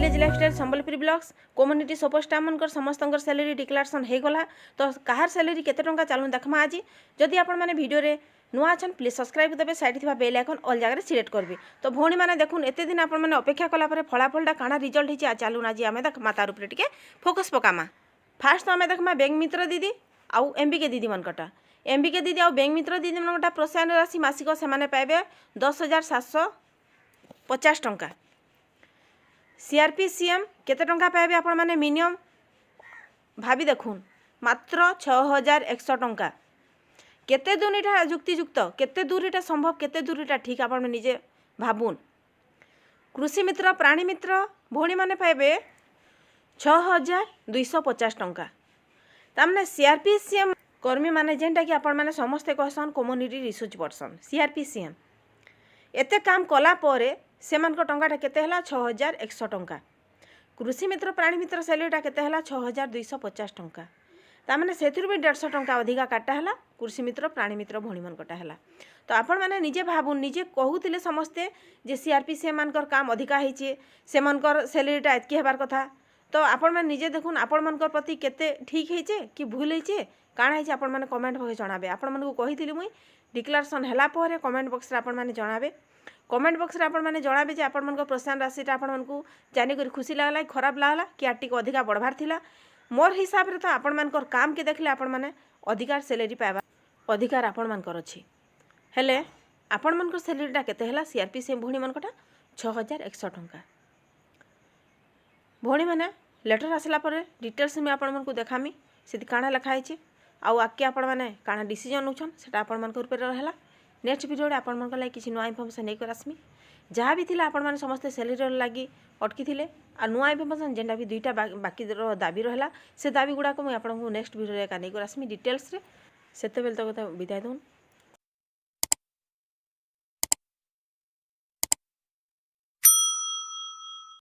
Village lifestyle Sambalpuri blogs community superstar मनकर समस्त salary declaration हो गला। तो कहार सैलरी केते टंका चलू देखमा आज। जदि आपण माने वीडियो रे नुआ अछन प्लीज सब्सक्राइब देबे, साइड थिबा बेल आइकन ऑल जगह सिलेक्ट करबे। तो भौणी माने देखुन एते दिन आपण माने अपेक्षा कला परे फलाफलटा काना रिजल्ट हिची आ चालू ना जी आमे देख मातार ऊपर टिके फोकस पकामा। फास्ट तो आमे देखमा बैंक मित्र दीदी आउ एमबीके दीदी मनकटा एमबीके दीदी आउ बैंक मित्र दीदी मनकटा प्रोत्साहन राशि मासिक सेमाने पाइबे 10,750 टंका। सीआरपीसीएम केते टंका पाइबे आपण माने मिनिमम भाभी देखुन मात्र 6,100 टंका। केते दूर इटा युक्तियुक्त, केते दूर इटा संभव, केते दूर इटा ठीक आपण निजे भाबुन। कृषि मित्र प्राणी मित्र भौणी माने पाइबे 6,250 टंका। तामने सीआरपीसीएम कर्मी माने जेनटा कि आपण माने समस्ते कहसन कम्युनिटी रिसर्च पर्सन सीआरपीसीएम एते काम कला परे सेमान को टंकाटा केते हला 6,100 टंका। कृषि मित्र प्राणी मित्र सैलरीटा केते हला 6,250 टंका। तामने सेथिरु भी 150 टंका अधिका काटा हला कृषि मित्र प्राणी मित्र भौणी मन कटा हला। तो आपण माने निजे भाबुन निजे कहूतिले समस्ते जे सीआरपीसीएम मानकर काम अधिका हेछि सेमानकर सैलरीटा एतकी हेबार कथा। तो आपण माने निजे देखुन आपण मानकर प्रति केते ठीक हेछे कि भूल हेछे काଣା हेछे आपण माने कमेंट बॉक्स जणाबे। आपण मानकु कहिथिली मुई डिक्लेरेशन हला परे कमेंट बॉक्स रे आपण माने जणाबे। कमेंट बॉक्स रे आपण माने जणाबे जे आपण मानकर प्रोत्साहन राशिटा आपण मानकु जानि करी खुशी लागला खराब लागला कि आटिक अधिका बढ़वार थिला। मोर हिसाब रे तो आपण मानकर काम के देखले आपण माने अधिकार सैलरी पाइबा अधिकार आपण मानकर अछि। हेले आपण मानकर सैलरीटा केते हला सीआरपीसीएम भौणी मानकटा 6,100 टंका। भौणी माने लेटर आसला परे डिटेल्स में आपण मानकु देखामी सेति काଣା लिखा हेछि आउ आके आपण माने काଣା डिसीजन नउछन सेटा आपण मानकर ऊपर रहला। नेक्स्ट वीडियो रे आपण मानकर लागि किछि नुआ इन्फॉर्मेशन नै करसमी जहाँ भी थिला आपण माने समस्त सैलरी लागि अटकी थिले आ नुआ इन्फॉर्मेशन जेंडा भी दुईटा बाकी दाबी रहला से दाबी गुडा को मैं आपण नेक्स्ट वीडियो रे का नै करसमी डिटेल्स रे। सेते बेल तक विदाय दूँ।